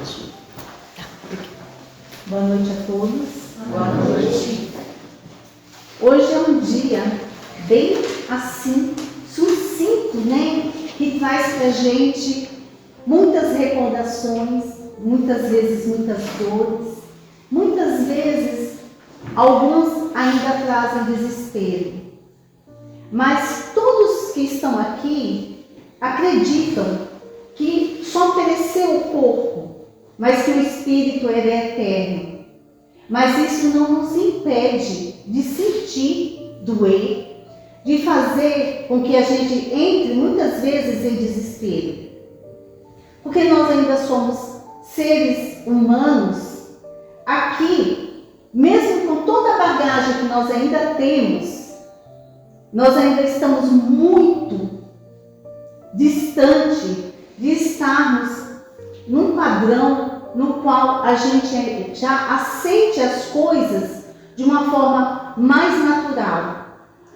Ju. Tá, Boa noite a todos. boa noite. Hoje é um dia bem assim, sucinto, né? Que traz pra gente muitas recordações, muitas vezes muitas dores, muitas vezes alguns ainda trazem desespero. Mas todos que estão aqui acreditam que só pereceu o corpo, mas que o espírito é eterno. Mas isso não nos impede de sentir, doer, de fazer com que a gente entre muitas vezes em desespero. Porque nós ainda somos seres humanos aqui, mesmo com toda a bagagem que nós ainda temos, nós ainda estamos muito distante de estarmos num padrão no qual a gente já aceite as coisas de uma forma mais natural.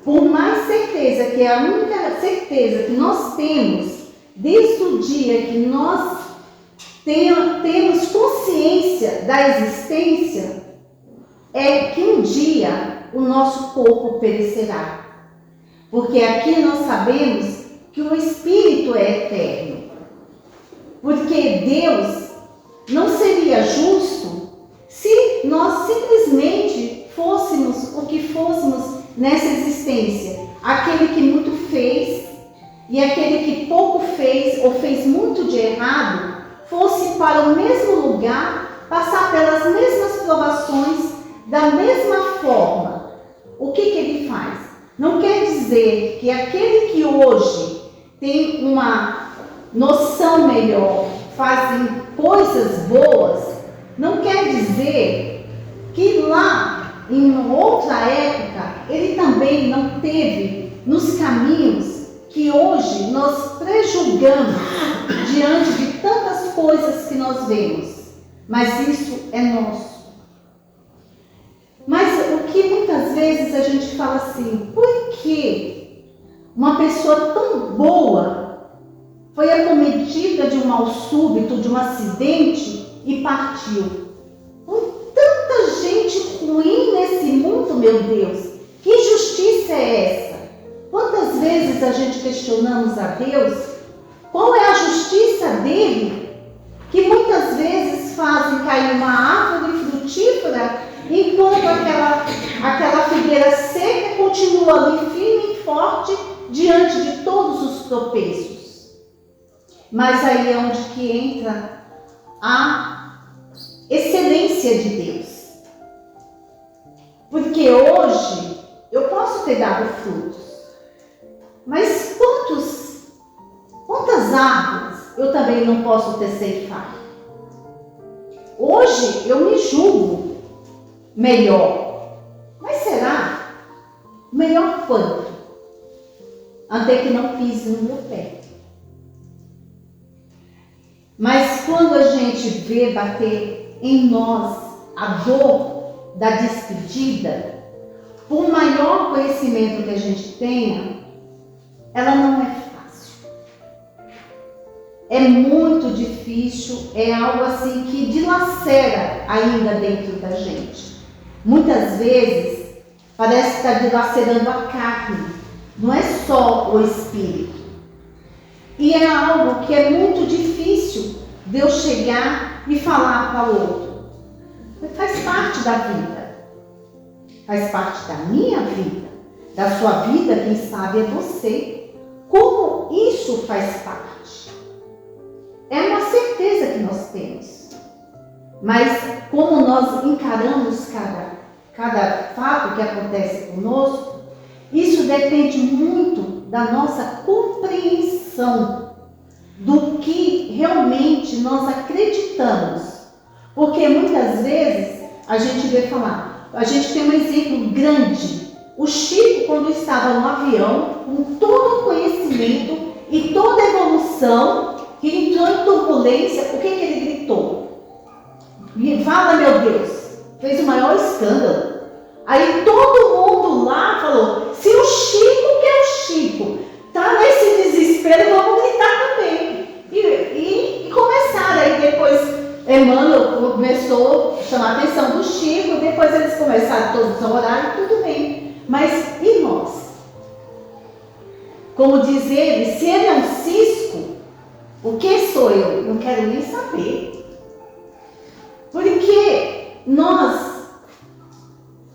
Por mais certeza, que é a única certeza que nós temos, desde o dia que nós temos consciência da existência, é que um dia o nosso corpo perecerá. Porque aqui nós sabemos que o Espírito é eterno. Porque Deus não seria justo se nós simplesmente fôssemos o que fôssemos nessa existência. Aquele que muito fez e aquele que pouco fez ou fez muito de errado, fosse para o mesmo lugar, passar pelas mesmas provações, da mesma forma. O que ele faz? Não quer dizer que aquele que hoje tem uma noção melhor, fazem coisas boas, não quer dizer que lá, em outra época, ele também não teve nos caminhos que hoje nós prejulgamos diante de tantas coisas que nós vemos. Mas isso é nosso. Mas o que muitas vezes a gente fala assim, por que uma pessoa tão boa foi acometida de um mal súbito, de um acidente e partiu? Com tanta gente ruim nesse mundo, meu Deus, que justiça é essa? Quantas vezes a gente questionamos a Deus? Qual é a justiça dele? Que muitas vezes fazem cair uma árvore frutífera, enquanto aquela figueira seca continua ali firme e forte diante de todos os tropeços. Mas aí é onde que entra a excelência de Deus. Porque hoje eu posso ter dado frutos, mas quantas árvores eu também não posso ter ceifado? Hoje eu me julgo melhor, mas será? Melhor quanto? Até que não pise no meu pé. Mas quando a gente vê bater em nós a dor da despedida, por maior conhecimento que a gente tenha, ela não é fácil. É muito difícil, é algo assim que dilacera ainda dentro da gente. Muitas vezes parece estar dilacerando a carne, não é só o espírito. E é algo que é muito difícil de eu chegar e falar para o outro. Faz parte da vida. Faz parte da minha vida. Da sua vida, quem sabe é você. Como isso faz parte? É uma certeza que nós temos. Mas como nós encaramos cada fato que acontece conosco, isso depende muito da nossa compreensão do que realmente nós acreditamos. Porque muitas vezes a gente vê falar, a gente tem um exemplo grande. O Chico, quando estava no avião, com todo o conhecimento e toda a evolução, que entrou em turbulência, o que ele gritou? Fala, meu Deus, fez o maior escândalo. Aí todo mundo lá falou, se o Chico, que é o Chico, tá nesse desespero, vamos gritar também. E começaram aí depois Mas e nós? Como diz ele, se ele é um cisco, o que sou eu? Não quero nem saber. Porque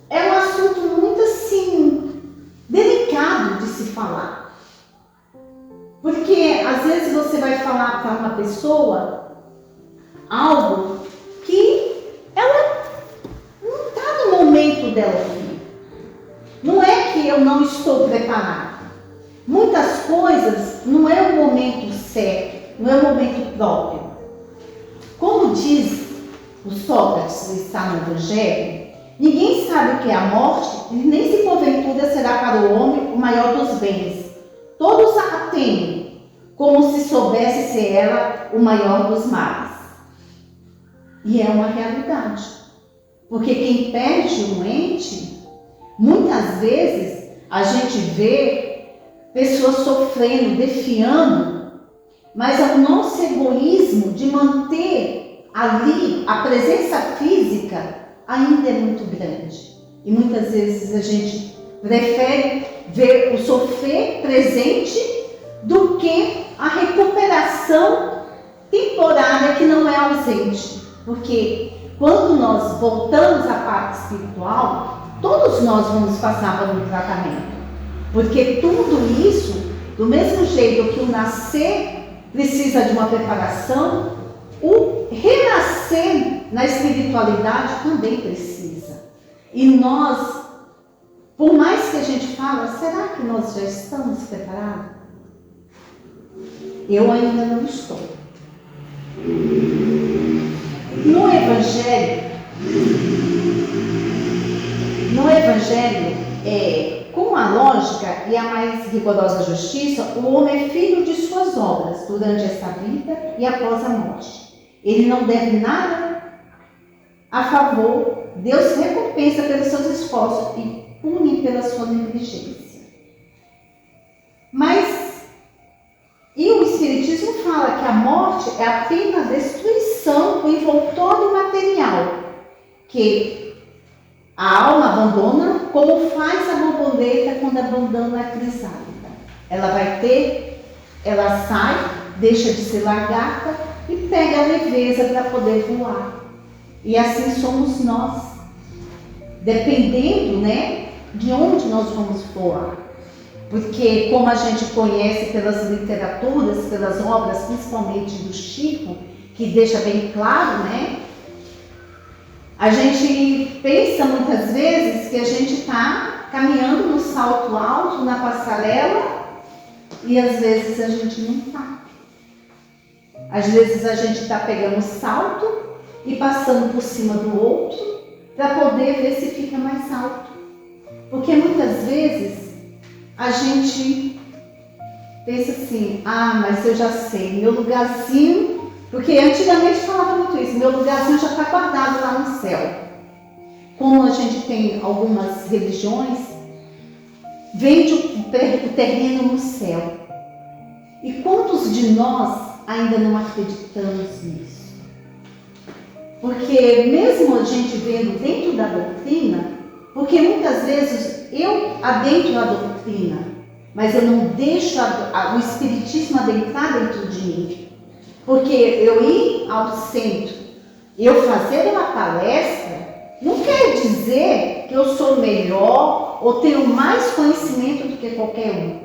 é um assunto muito assim, delicado de se falar. Porque às vezes você vai falar para uma pessoa algo que ela não está no momento dela ouvir. Não é que eu não estou preparada. Muitas coisas não é o momento certo, não é o momento próprio. Como diz o Sócrates, que está no Evangelho, ninguém sabe o que é a morte, e nem se porventura será para o homem o maior dos bens. Todos a temem, como se soubesse ser ela o maior dos males. E é uma realidade. Porque quem perde um ente, muitas vezes a gente vê pessoas sofrendo, defiando, mas é o nosso egoísmo de manter ali a presença física ainda é muito grande. E muitas vezes a gente prefere ver o sofrer presente do que a recuperação temporária que não é ausente. Porque quando nós voltamos à parte espiritual, todos nós vamos passar por um tratamento. Porque tudo isso, do mesmo jeito que o nascer precisa de uma preparação, o renascer na espiritualidade também precisa. E nós, por mais que a gente fala, será que nós já estamos preparados? Eu ainda não estou. No Evangelho, com a lógica e a mais rigorosa justiça, o homem é filho de suas obras durante esta vida e após a morte. Ele não deve nada a favor. Deus recompensa pelos seus esforços e pune pela sua negligência. E o Espiritismo fala que a morte é apenas a destruição do envoltório material, que a alma abandona, como faz a borboleta quando abandona a crisálida. Ela sai, deixa de ser lagarta e pega a leveza para poder voar. E assim somos nós, dependendo, de onde nós vamos voar. Porque, como a gente conhece pelas literaturas, pelas obras, principalmente do Chico, que deixa bem claro, a gente pensa muitas vezes que a gente está caminhando no salto alto, na passarela, e às vezes a gente não está. Às vezes a gente está pegando o salto e passando por cima do outro para poder ver se fica mais alto. Porque muitas vezes a gente pensa assim, mas eu já sei, meu lugarzinho, porque antigamente falava muito isso, meu lugarzinho já está guardado lá no céu. Como a gente tem algumas religiões, vende o terreno no céu. E quantos de nós ainda não acreditamos nisso? Porque mesmo a gente vendo dentro da doutrina, porque muitas vezes eu adentro a doutrina, mas eu não deixo o Espiritismo adentrar dentro de mim. Porque eu ir ao centro, eu fazer uma palestra, não quer dizer que eu sou melhor ou tenho mais conhecimento do que qualquer um.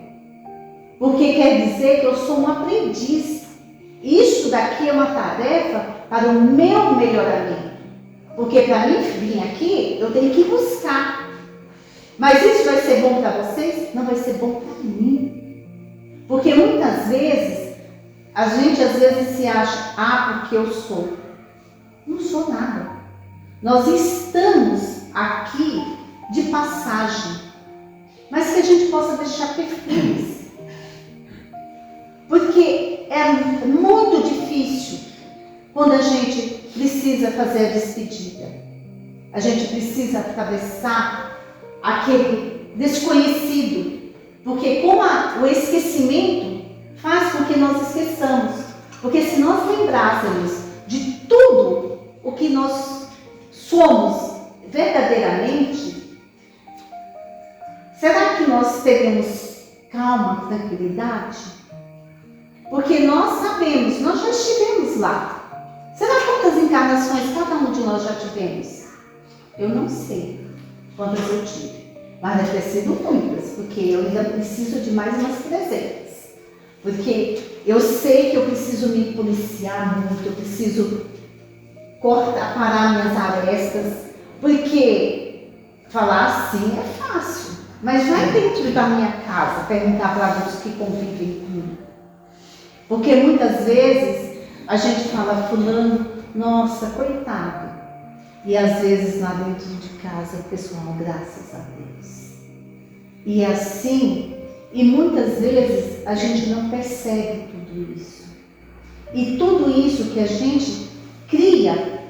Porque quer dizer que eu sou um aprendiz. Isso daqui é uma tarefa para o meu melhoramento. Porque para mim vir aqui, eu tenho que buscar. Mas isso vai ser bom para vocês? Não vai ser bom para mim. Porque muitas vezes, a gente às vezes se acha, porque eu sou. Não sou nada. Nós estamos aqui de passagem. Mas que a gente possa deixar perfumes. Porque é muito difícil quando a gente precisa fazer a despedida. A gente precisa atravessar aquele desconhecido, porque como o esquecimento faz com que nós esqueçamos, porque se nós lembrássemos de tudo o que nós somos verdadeiramente, será que nós teremos calma, tranquilidade? Porque nós sabemos, nós já estivemos lá. Será quantas encarnações cada um de nós já tivemos? Eu não sei quantas eu tive, mas deve ter sido muitas, porque eu ainda preciso de mais umas 300. Porque eu sei que eu preciso me policiar muito, eu preciso parar minhas arestas, porque falar assim é fácil, mas não é dentro da minha casa perguntar para os que convivem comigo. Porque muitas vezes a gente fala, fulano, nossa, coitado. E às vezes lá dentro de casa o pessoal, graças a Deus. E assim, e muitas vezes a gente não percebe tudo isso. E tudo isso que a gente cria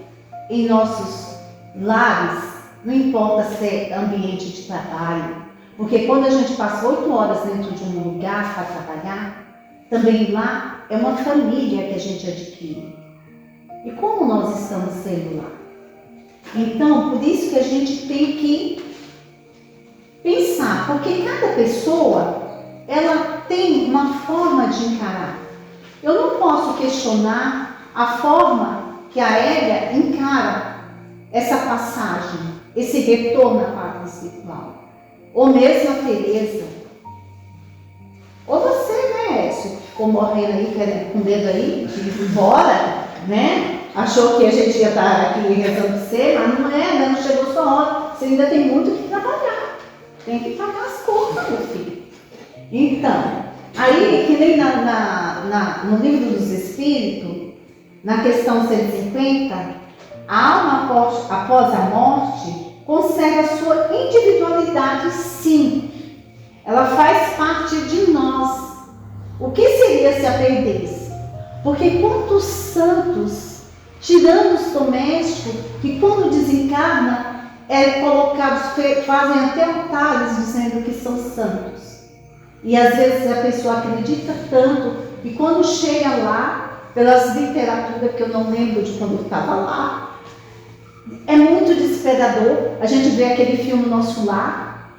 em nossos lares, não importa se é ambiente de trabalho, porque quando a gente passa 8 horas dentro de um lugar para trabalhar, também lá é uma família que a gente adquire. E como nós estamos sendo lá? Então, por isso que a gente tem que pensar, porque cada pessoa, ela tem uma forma de encarar. Eu não posso questionar a forma que a Hélia encara essa passagem, esse retorno à pátria espiritual. Ou mesmo a Teresa. Ou você, né, Écio, que ficou morrendo aí, com medo aí, de ir embora, né? Achou que a gente ia estar aqui rezando por você, mas não é, né? Não chegou sua hora. Você ainda tem muito que trabalhar. Tem que pagar as contas, meu filho. Então, aí, que nem no Livro dos Espíritos, na questão 150, a alma após a morte conserva a sua individualidade, sim. Ela faz parte de nós. O que seria se a perdesse? Porque quantos santos, tirando os domésticos, que quando desencarna, colocados, fazem até altares dizendo que são santos. E às vezes a pessoa acredita tanto, e quando chega lá, pelas literaturas, que eu não lembro de quando eu estava lá, é muito desesperador. A gente vê aquele filme Nosso Lar,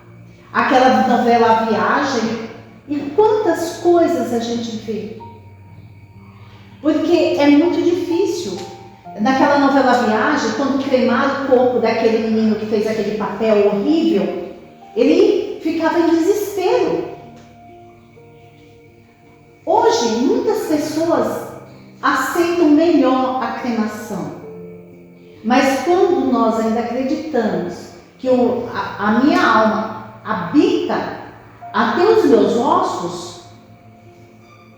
aquela novela A Viagem, e quantas coisas a gente vê. Porque é muito difícil. Naquela novela Viagem, quando cremaram o corpo daquele menino que fez aquele papel horrível, ele ficava em desespero. Hoje, muitas pessoas aceitam melhor a cremação. Mas quando nós ainda acreditamos que a minha alma habita até os meus ossos,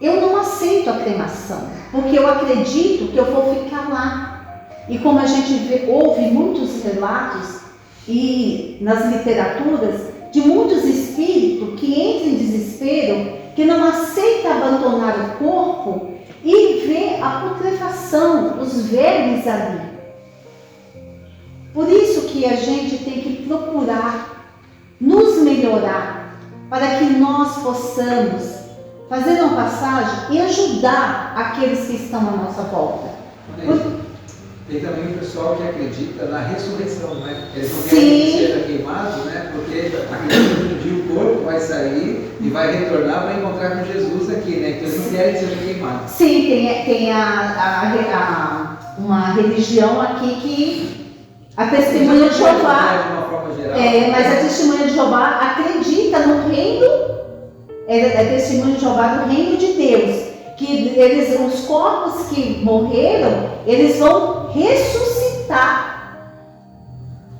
eu não aceito a cremação, porque eu acredito que eu vou ficar lá. E como a gente ouve muitos relatos e nas literaturas de muitos espíritos que entram em desespero, que não aceitam abandonar o corpo e vê a putrefação, os vermes ali. Por isso que a gente tem que procurar nos melhorar, para que nós possamos fazer uma passagem e ajudar aqueles que estão à nossa volta. Tem também o pessoal que acredita na ressurreição, né? Eles não querem que seja queimado, né? Porque acreditam que um dia o corpo vai sair e vai retornar para encontrar com Jesus aqui, né? Então eles não querem que seja queimado. Sim, tem uma religião aqui que a Testemunha de Jeová, de uma forma geral, mas a Testemunha de Jeová acredita no reino, é Testemunha de Jeová no reino de Deus, que os corpos que morreram, eles vão ressuscitar.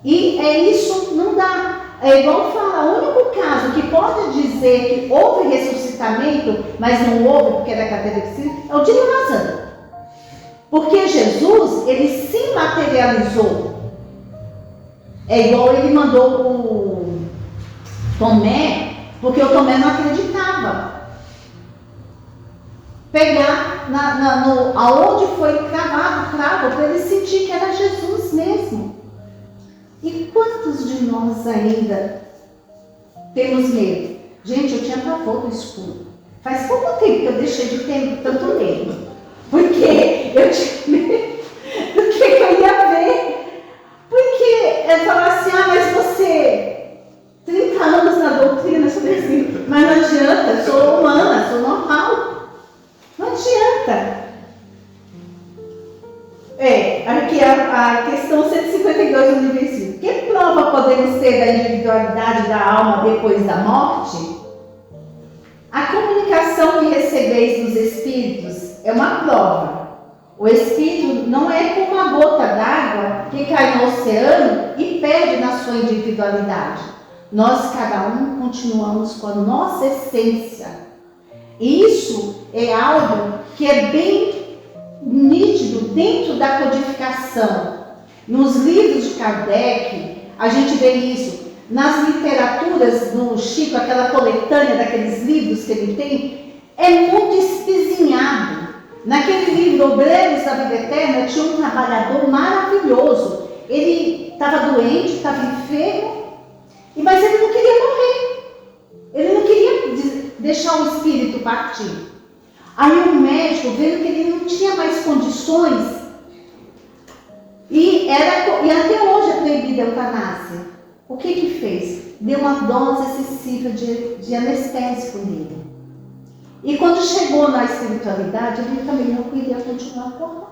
E isso não dá. É igual falar, o único caso que pode dizer que houve ressuscitamento, mas não houve porque era cadeira de si, é o de Lázaro. Porque Jesus, ele se materializou. É igual ele mandou o Tomé, porque o Tomé não acreditava. Pegar aonde foi cravado o cravo, para ele sentir que era Jesus mesmo. E quantos de nós ainda temos medo? Gente, eu tinha pavor do escuro. Faz pouco tempo que eu deixei de ter tanto medo. Porque eu tinha medo do que eu ia ver. Porque eu falava assim, mas você, 30 anos na doutrina, individualidade da alma depois da morte? A comunicação que recebeis dos Espíritos é uma prova. O Espírito não é como uma gota d'água que cai no oceano e perde na sua individualidade. Nós, cada um, continuamos com a nossa essência. E isso é algo que é bem nítido dentro da codificação. Nos livros de Kardec, a gente vê isso. Nas literaturas do Chico, aquela coletânea daqueles livros que ele tem, é muito espezinhado. Naquele livro, Obreiros da Vida Eterna, tinha um trabalhador maravilhoso. Ele estava doente, estava enfermo, mas ele não queria morrer. Ele não queria deixar o espírito partir. Aí o médico, vendo que ele não tinha mais condições, e até hoje é proibida a eutanásia, o que fez? Deu uma dose excessiva de anestésico nele. E quando chegou na espiritualidade, ele também não queria continuar acordado.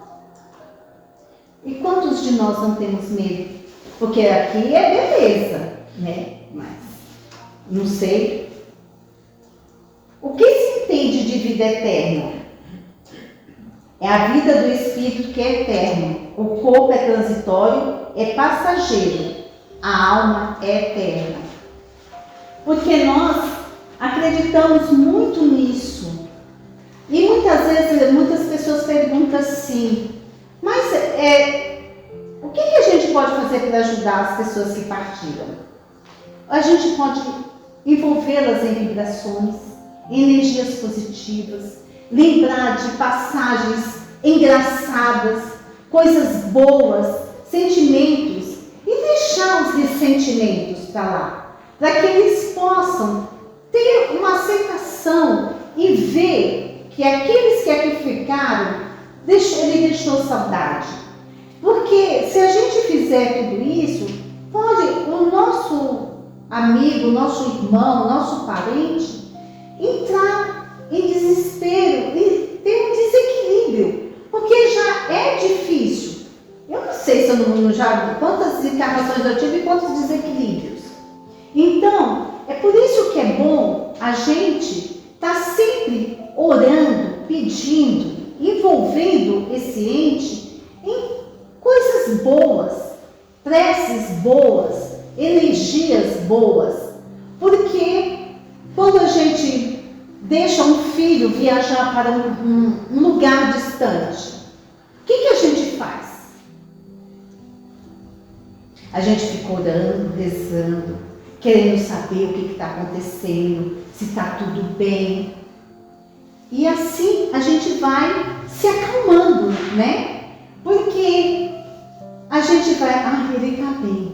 E quantos de nós não temos medo? Porque aqui é beleza, né? Mas não sei. O que se entende de vida eterna? É a vida do espírito que é eterna. O corpo é transitório, é passageiro. A alma é eterna. Porque nós acreditamos muito nisso. E muitas vezes, muitas pessoas perguntam assim, mas o que a gente pode fazer para ajudar as pessoas que partiram? A gente pode envolvê-las em vibrações, em energias positivas, lembrar de passagens engraçadas, coisas boas, sentimentos, e deixar os ressentimentos para lá, para que eles possam ter uma aceitação e ver que aqueles que aqui ficaram, ele deixou saudade. Porque se a gente fizer tudo isso, pode o nosso amigo, o nosso irmão, o nosso parente entrar em desespero e ter um desequilíbrio, porque já é difícil. Eu não sei se eu não já quantas encarnações eu tive e quantos desequilíbrios. Então, é por isso que é bom a gente estar sempre orando, pedindo, envolvendo esse ente em coisas boas, preces boas, energias boas. Porque quando a gente deixa um filho viajar para um lugar distante, o que a gente faz? A gente fica orando, rezando, querendo saber o que está acontecendo, se está tudo bem. E assim a gente vai se acalmando, né? Porque a gente vai, ele está bem.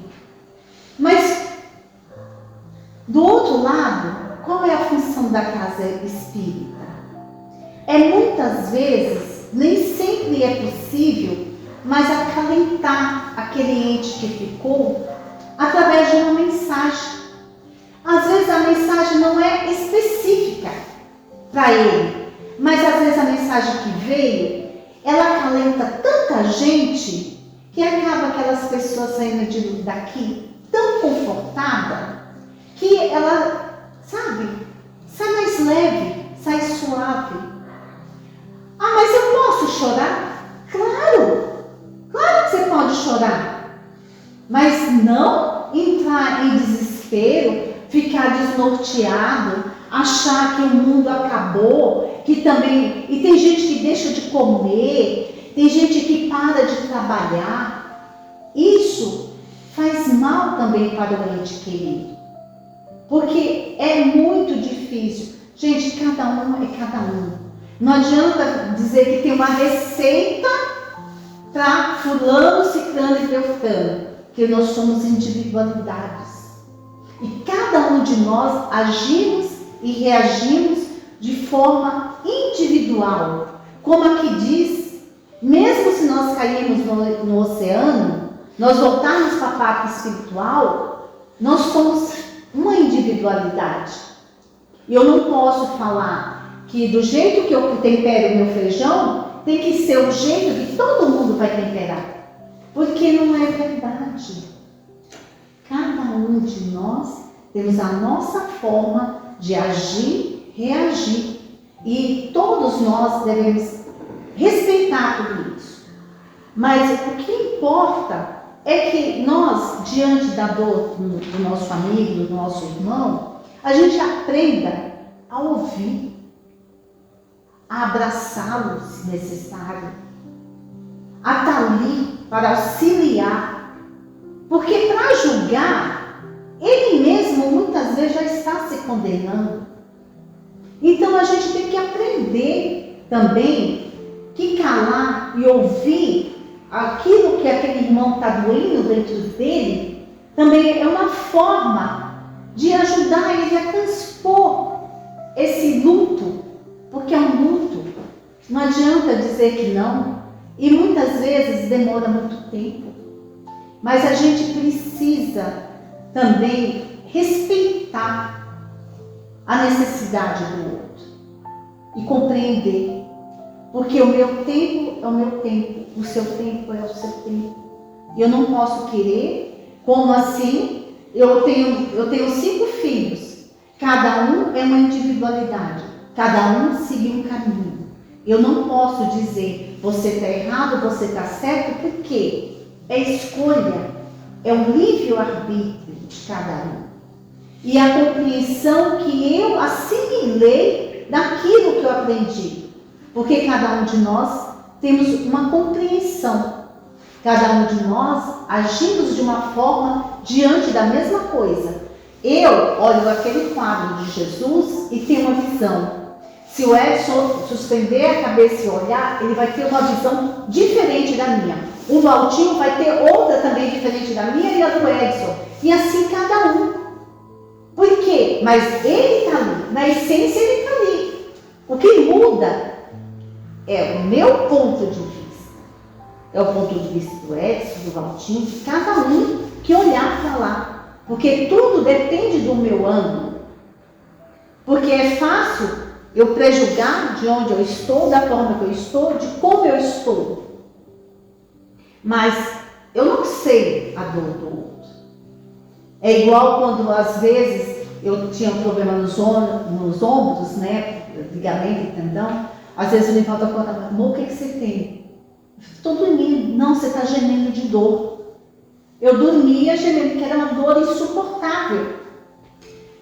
Mas, do outro lado, qual é a função da casa espírita? Muitas vezes, nem sempre é possível, mas acalentar aquele ente que ficou através de uma mensagem. Às vezes a mensagem não é específica para ele, mas às vezes a mensagem que veio, ela acalenta tanta gente que acaba aquelas pessoas saindo daqui tão confortada que ela, sabe, sai mais leve, sai suave. Ah, mas eu posso chorar? Claro! Claro que você pode chorar, mas não entrar em desespero, ficar desnorteado, achar que o mundo acabou, que também... E tem gente que deixa de comer, tem gente que para de trabalhar. Isso faz mal também para o ente querido, porque é muito difícil. Gente, cada um é cada um. Não adianta dizer que tem uma receita para fulano, ciclano e beltrano, que nós somos individualidades. E cada um de nós agimos e reagimos de forma individual. Como aqui diz, mesmo se nós cairmos no oceano, nós voltarmos para a parte espiritual, nós somos uma individualidade. E eu não posso falar que do jeito que eu tempero o meu feijão, tem que ser o jeito que todo mundo vai temperar. Porque não é verdade. Cada um um de nós temos a nossa forma de agir, reagir. E todos nós devemos respeitar tudo isso. Mas o que importa é que nós, diante da dor do nosso amigo, do nosso irmão, a gente aprenda a ouvir, a abraçá-lo se necessário, a estar ali para auxiliar. Porque para julgar, ele mesmo muitas vezes já está se condenando. Então a gente tem que aprender também que calar e ouvir aquilo que aquele irmão está doendo dentro dele também é uma forma de ajudar ele a transpor esse luto, porque é um luto. Não adianta dizer que não, e muitas vezes demora muito tempo. Mas a gente precisa também respeitar a necessidade do outro e compreender, porque o meu tempo é o meu tempo, o seu tempo é o seu tempo. E eu não posso querer, como assim? Eu tenho 5 filhos, cada um é uma individualidade, cada um seguiu um caminho. Eu não posso dizer, você está errado, você está certo, porque é escolha, é o livre-arbítrio de cada um. E a compreensão que eu assimilei daquilo que eu aprendi. Porque cada um de nós temos uma compreensão. Cada um de nós agimos de uma forma diante da mesma coisa. Eu olho aquele quadro de Jesus e tenho uma visão. Se o Edson suspender a cabeça e olhar, ele vai ter uma visão diferente da minha. O Valtinho vai ter outra também diferente da minha e a do Edson. E assim cada um. Por quê? Mas ele está ali, na essência ele está ali. O que muda é o meu ponto de vista. É o ponto de vista do Edson, do Valtinho, de cada um que olhar para lá. Porque tudo depende do meu ângulo. Porque é fácil eu prejulgar de onde eu estou, da forma que eu estou, de como eu estou. Mas eu não sei a dor do outro. É igual quando às vezes eu tinha um problema nos ombros, né? Ligamento e tendão. Às vezes me falta conta, amor, o que você tem? Estou dormindo. Não, você está gemendo de dor. Eu dormia gemendo, porque era uma dor insuportável.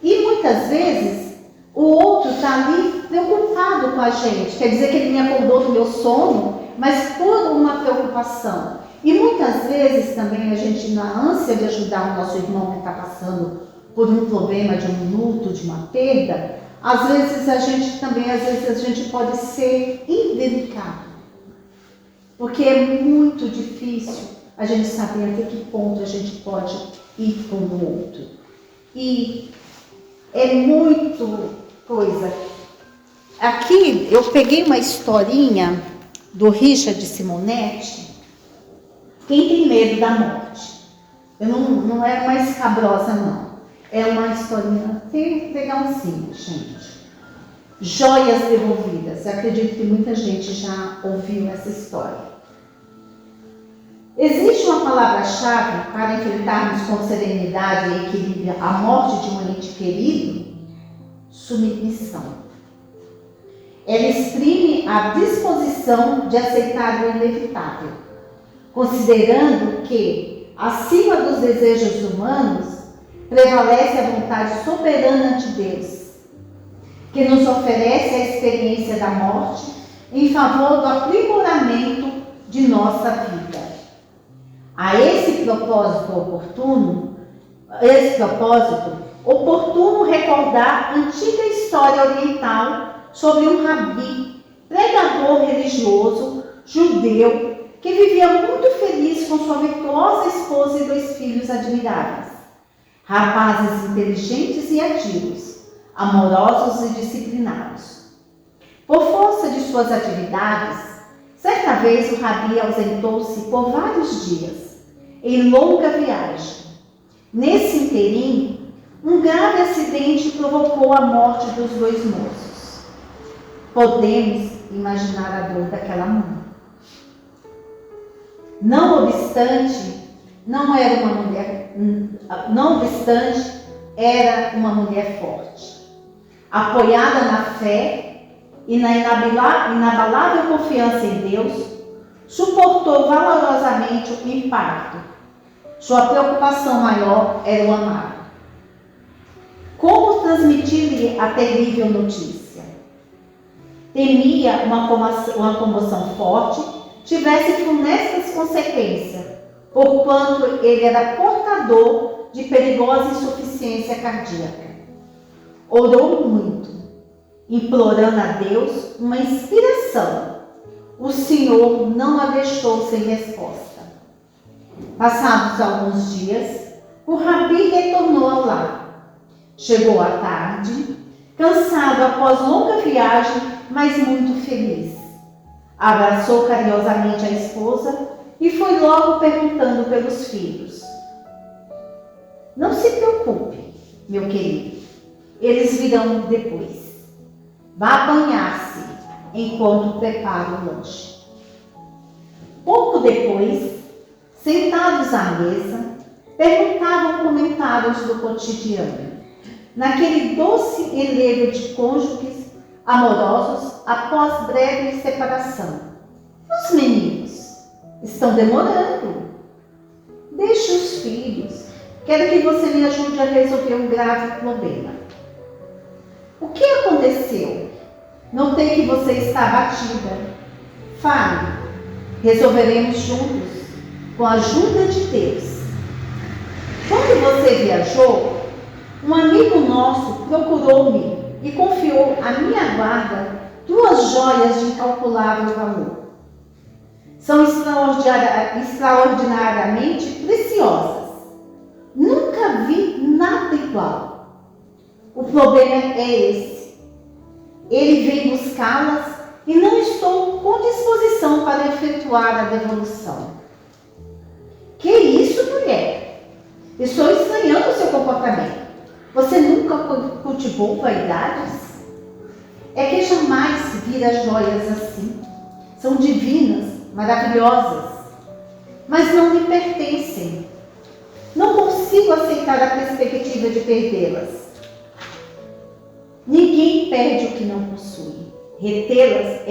E muitas vezes o outro está ali preocupado com a gente. Quer dizer que ele me acordou do meu sono, mas por uma preocupação. E muitas vezes também a gente, na ânsia de ajudar o nosso irmão que está passando por um problema de um luto, de uma perda, às vezes a gente pode ser indelicado. Porque é muito difícil a gente saber até que ponto a gente pode ir com o outro. E é muito coisa. Aqui eu peguei uma historinha do Richard Simonetti. Quem tem medo da morte? Eu não é uma escabrosa, não. É uma historinha legalzinha, gente. Joias devolvidas. Eu acredito que muita gente já ouviu essa história. Existe uma palavra-chave para enfrentarmos com serenidade e equilíbrio a morte de um ente querido? Submissão. Ela exprime a disposição de aceitar o inevitável, considerando que, acima dos desejos humanos, prevalece a vontade soberana de Deus, que nos oferece a experiência da morte em favor do aprimoramento de nossa vida. A esse propósito oportuno recordar a antiga história oriental sobre um rabi, pregador religioso, judeu, que vivia muito feliz com sua virtuosa esposa e 2 filhos admiráveis, rapazes inteligentes e ativos, amorosos e disciplinados. Por força de suas atividades, certa vez o rabi ausentou-se por vários dias, em longa viagem. Nesse interim, um grave acidente provocou a morte dos 2 moços. Podemos imaginar a dor daquela mãe. Não obstante, não era uma mulher não obstante, era uma mulher forte. Apoiada na fé e na inabalável confiança em Deus, suportou valorosamente o impacto. Sua preocupação maior era o amado. Como transmitir-lhe a terrível notícia? Temia uma comoção forte tivesse funestas consequências, porquanto ele era portador de perigosa insuficiência cardíaca. Orou muito, implorando a Deus uma inspiração. O Senhor não a deixou sem resposta. Passados alguns dias, o Rabi retornou ao lar. Chegou à tarde, cansado após longa viagem, mas muito feliz. Abraçou carinhosamente a esposa e foi logo perguntando pelos filhos. Não se preocupe, meu querido, eles virão depois. Vá banhar-se enquanto preparo o lanche. Pouco depois, sentados à mesa, perguntavam comentários do cotidiano, naquele doce enlevo de cônjuges amorosos após breve separação. Os meninos estão demorando. Deixe os filhos. Quero que você me ajude a resolver um grave problema. O que aconteceu? Notei que você está abatida. Fale. Resolveremos juntos, com a ajuda de Deus. Quando você viajou, um amigo nosso procurou-me e confiou à minha guarda 2 joias de incalculável valor. São extraordinariamente preciosas. Nunca vi nada igual. O problema é esse. Ele vem buscá-las e não estou com disposição para efetuar a devolução. Que isso, mulher? Estou estranhando o seu comportamento. Você nunca cultivou vaidades? É que jamais vira joias assim. São divinas, maravilhosas, mas não me pertencem. Não consigo aceitar a perspectiva de perdê-las. Ninguém perde o que não possui. Retê-las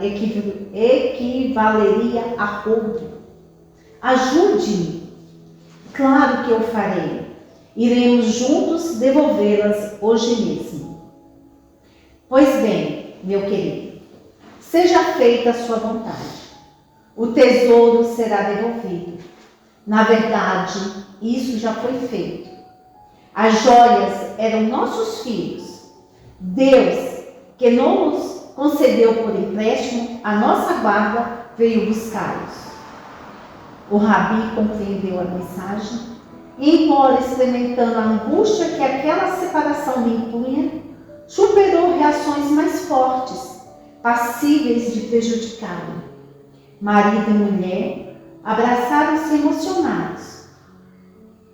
equivaleria a roubo. Ajude-me. Claro que eu farei. Iremos juntos devolvê-las hoje mesmo. Pois bem, meu querido, seja feita a sua vontade. O tesouro será devolvido. Na verdade, isso já foi feito. As joias eram nossos filhos. Deus, que nos concedeu por empréstimo a nossa guarda, veio buscá-los. O Rabi compreendeu a mensagem e, embora experimentando a angústia que aquela separação lhe impunha, superou reações mais fortes, passíveis de prejudicá-lo. Marido e mulher abraçaram-se emocionados,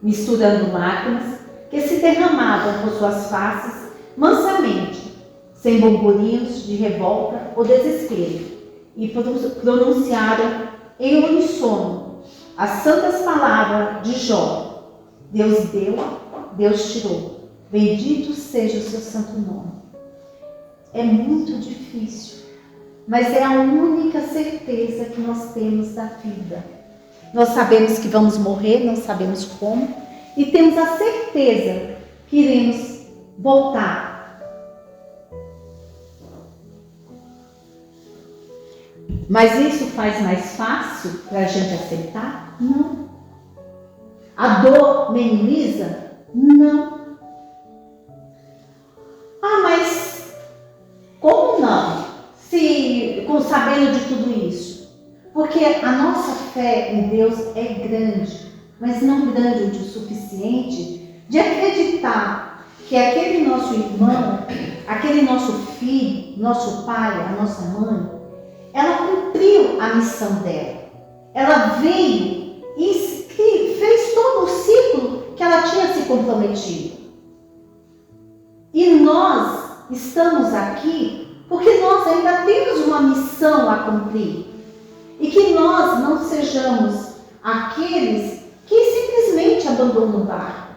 misturando lágrimas que se derramavam por suas faces mansamente, sem burburinhos de revolta ou desespero, e pronunciaram em uníssono as santas palavras de Jó: Deus deu, Deus tirou, bendito seja o seu santo nome. É muito difícil, mas é a única certeza que nós temos da vida. Nós sabemos que vamos morrer, não sabemos como, e temos a certeza que iremos voltar. Mas isso faz mais fácil para a gente aceitar? Não. A dor minimiza? Não. Ah, mas como não? Sabendo de tudo isso? Porque a nossa fé em Deus é grande, mas não grande o suficiente de acreditar que aquele nosso irmão, aquele nosso filho, nosso pai, a nossa mãe, ela cumpriu a missão dela. Ela veio e fez todo o ciclo que ela tinha se comprometido. E nós estamos aqui porque nós ainda temos uma missão a cumprir. E que nós não sejamos aqueles que simplesmente abandona o barco.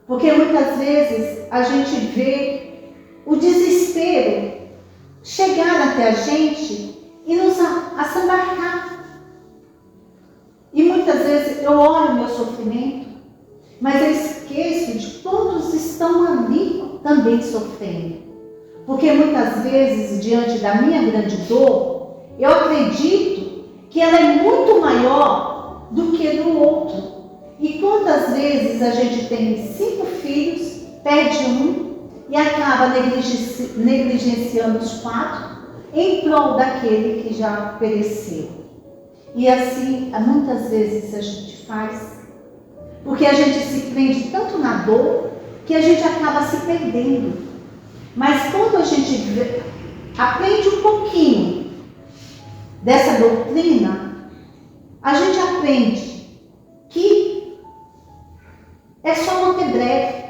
Porque muitas vezes a gente vê o desespero chegar até a gente e nos assambarcar. E muitas vezes eu olho o meu sofrimento, mas eu esqueço de que todos estão ali também sofrendo. Porque muitas vezes, diante da minha grande dor, eu acredito que ela é muito maior do que do outro. E quantas vezes a gente tem 5 filhos, perde um e acaba negligenciando os 4 em prol daquele que já pereceu. E assim, muitas vezes a gente faz, porque a gente se prende tanto na dor que a gente acaba se perdendo. Mas quando a gente aprende um pouquinho dessa doutrina, a gente aprende que é só manter breve,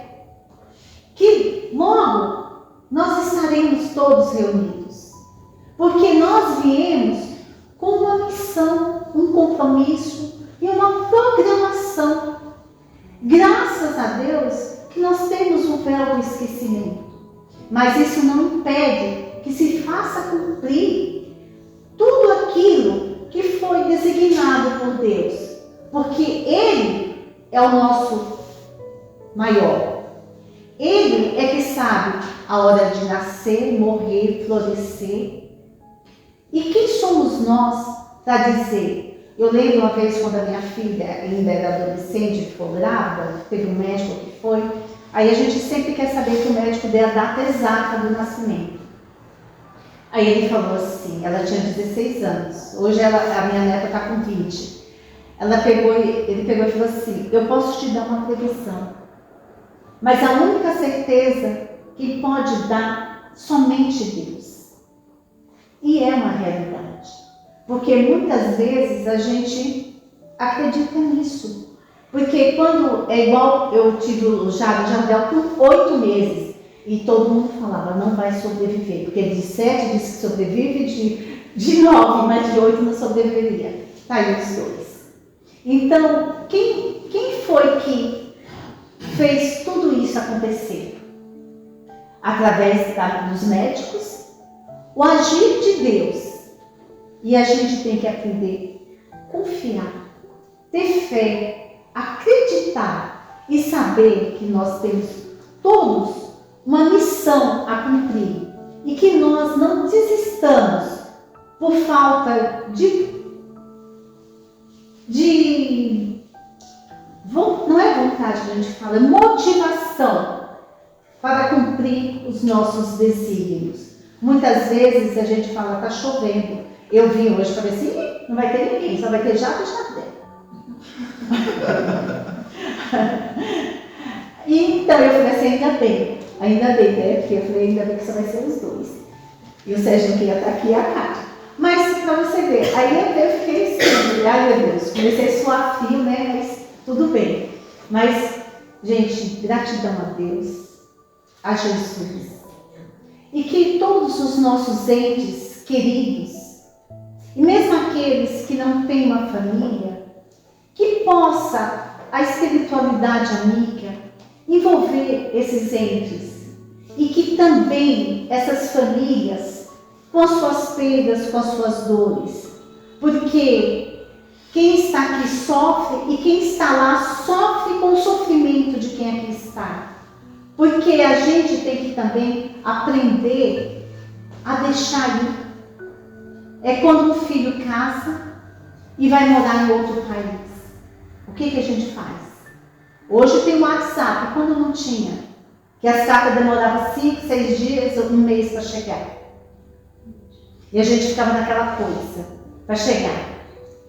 que logo nós estaremos todos reunidos, porque nós viemos com uma missão, um compromisso e uma programação. Graças a Deus que nós temos o véu do esquecimento, mas isso não impede que se faça cumprir tudo aquilo que foi designado por Deus, porque Ele é o nosso maior. Ele é que sabe a hora de nascer, morrer, florescer. E quem somos nós para dizer? Eu lembro uma vez quando a minha filha ainda era adolescente, ficou grávida, teve um médico que foi, aí a gente sempre quer saber que o médico dê a data exata do nascimento. Aí ele falou assim, ela tinha 16 anos, hoje a minha neta está com 20. Ele pegou e falou assim, eu posso te dar uma previsão, mas a única certeza que pode dar somente Deus. E é uma realidade, porque muitas vezes a gente acredita nisso. Porque quando, é igual eu tive o Jardel com 8 meses, e todo mundo falava, não vai sobreviver, porque de 7 disse que sobrevive, de 9, mas de 8 não sobreviveria. Tá aí os 2. Então, quem foi que fez tudo isso acontecer? Através dos médicos, o agir de Deus. E a gente tem que aprender a confiar, ter fé, acreditar e saber que nós temos todos uma missão a cumprir e que nós não desistamos por falta não é vontade que a gente fala, é motivação para cumprir os nossos desígnios. Muitas vezes a gente fala, está chovendo. Eu vim hoje e falei assim, não vai ter ninguém, só vai ter jato e Jardel. Então eu falei assim, ainda bem, né? Porque eu falei, ainda bem que só vai ser os 2. E o Sérgio que ia estar aqui e a Cátia. Mas para você ver, aí eu fiquei assim, ai meu Deus, comecei a suar frio, né? Mas tudo bem. Mas, gente, gratidão a Deus, a Jesus. E que todos os nossos entes queridos, e mesmo aqueles que não têm uma família, que possa a espiritualidade amiga envolver esses entes. E que também essas famílias, com as suas perdas, com as suas dores. Porque quem está aqui sofre e quem está lá sofre com o sofrimento de quem aqui está. Porque a gente tem que também aprender a deixar ir. É quando um filho casa e vai morar em outro país. O que a gente faz? Hoje tem o WhatsApp, quando não tinha? Que as cartas demoravam 5, 6 dias ou um mês para chegar. E a gente ficava naquela coisa para chegar.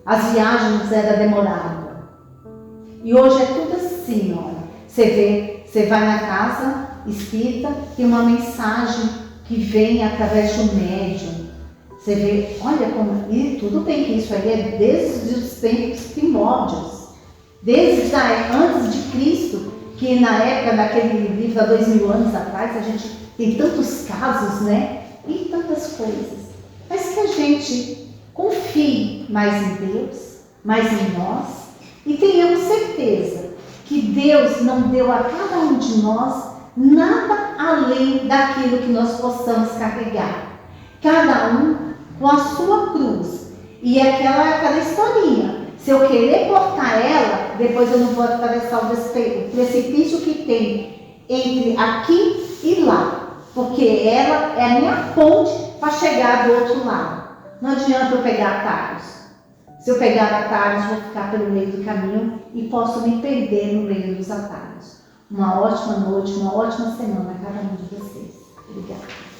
As viagens eram demoradas. E hoje é tudo assim, olha. Você vai na casa espírita, tem uma mensagem que vem através de um médium. Você vê, olha como... E tudo bem que isso aí é desde os tempos primórdios. Desde antes de Cristo, que na época daquele livro há 2000 anos atrás, a gente tem tantos casos, né? E tantas coisas. Mas que a gente confie mais em Deus, mais em nós, e tenhamos certeza que que Deus não deu a cada um de nós nada além daquilo que nós possamos carregar. Cada um com a sua cruz. E aquela historinha. Se eu querer cortar ela, depois eu não vou atravessar o precipício que tem entre aqui e lá. Porque ela é a minha ponte para chegar do outro lado. Não adianta eu pegar atalhos. Se eu pegar atalhos, vou ficar pelo meio do caminho e posso me perder no meio dos atalhos. Uma ótima noite, uma ótima semana a cada um de vocês. Obrigada.